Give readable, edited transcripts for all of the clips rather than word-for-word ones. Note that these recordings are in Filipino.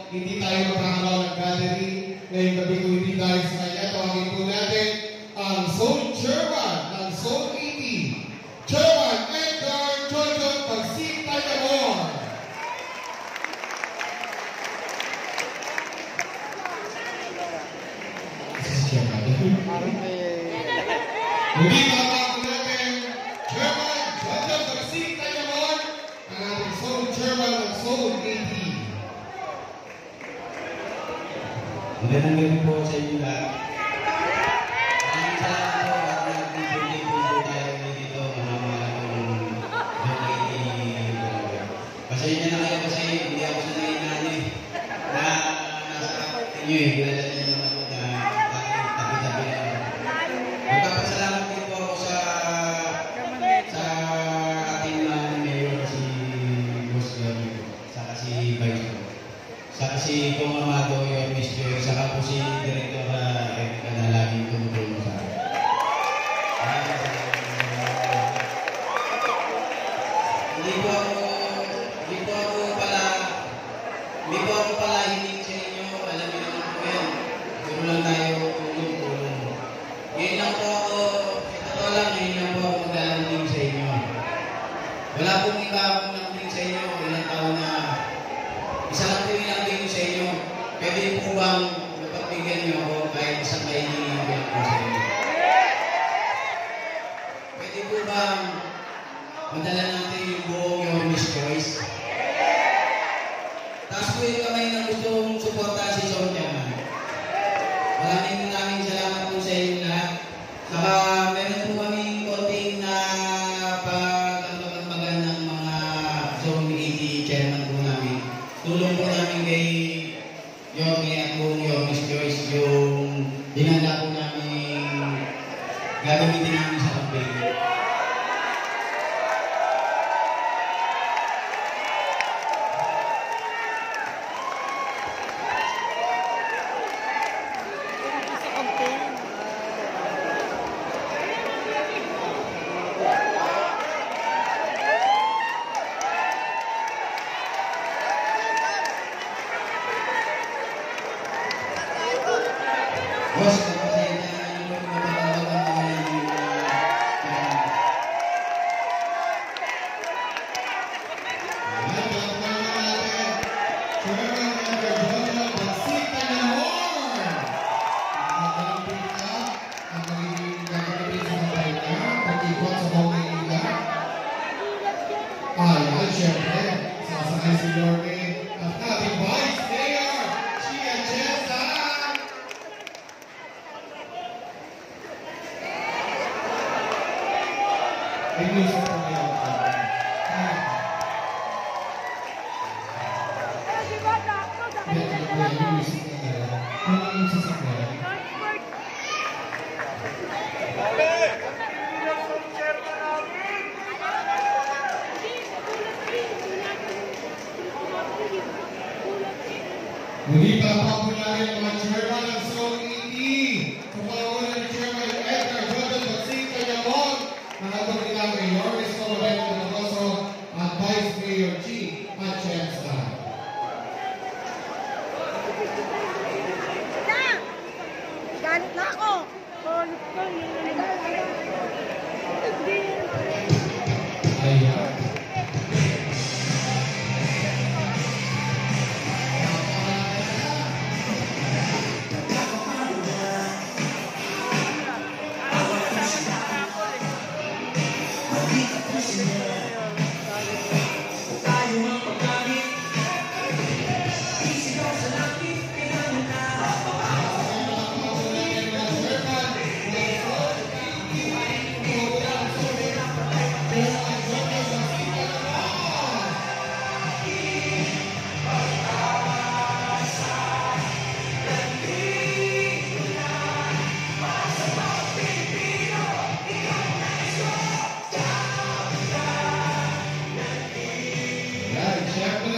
Hindi tayo makakalaw ng gallery. Ngayong gabi ko hindi dahil sa kanya. Tawagin po natin ang Zone Chairman ng Zone 80. Chairman Edgar Jojo Pagsitayamon. Muli tawagin po natin Chairman Jojo Pagsitayamon, ang ating Zone Chairman ng Zone 80. Magandang gabi po sa inyo lahat. Maraming salamat po at nag-ibigay po tayo dito mga pasensya na kayo kasi hindi ako sanay na nasa inyo eh. Kilala niyo naman ako na tabi-tabi lang. Magpapasalamat din po ako sa ating mayor si Boss Gary po. Saka si Vice po. Saka si Kong Amado, yung Miss Joy, saka po si Director Erika na laging tumutulong sa akin. Hindi po ako pala hiling sa inyo. Alam niyo naman po yan. Puro lang tayo tulong-tulong. Ngayon lang po ako, ito lang, ngayon lang po ako magdalaling sa inyo. Wala pong iba akong nangling sa inyo. Ilang taon na isa lang po yung nangling sa inyo. Pwede po bang mapagbigyan niyo ako kahit isang kahilingan ko lang po sa inyo? Pwede po bang madala natin yung buong your Miss Choice? Tapos po yung kamay na gustong suporta si Zone Chairman. Maraming salamat po sa inyo lahat. Saka meron po kami konting na pag-magmagan ng mga Zone 80 Chairman po namin. Tulong po namin kay Yorme at buong your Miss Joyce yung dinanda po namin gagamitin namin sa campaign. Boss, muli pa po natin mga chairman ng Zone 80. Sa pangalan ni Chairman Edgar Jojo Pagsitayamon, ang atong ilang Mayor, Mr. Roberto Donoso, at Vice Mayor G. Atienza. Ganit na ako! Ayan.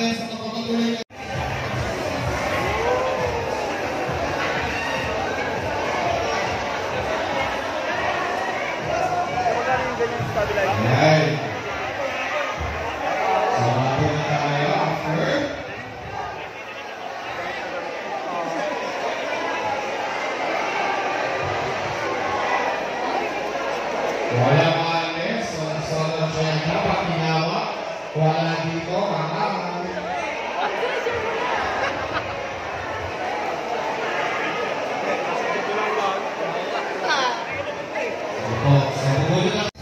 Alex sa pagpapatuloy na. Ayan. Sumabot na tayo after. Wala mga Alex. So siya dapat ginawa. Wala dito. Kakang. Opo, sa bulo na.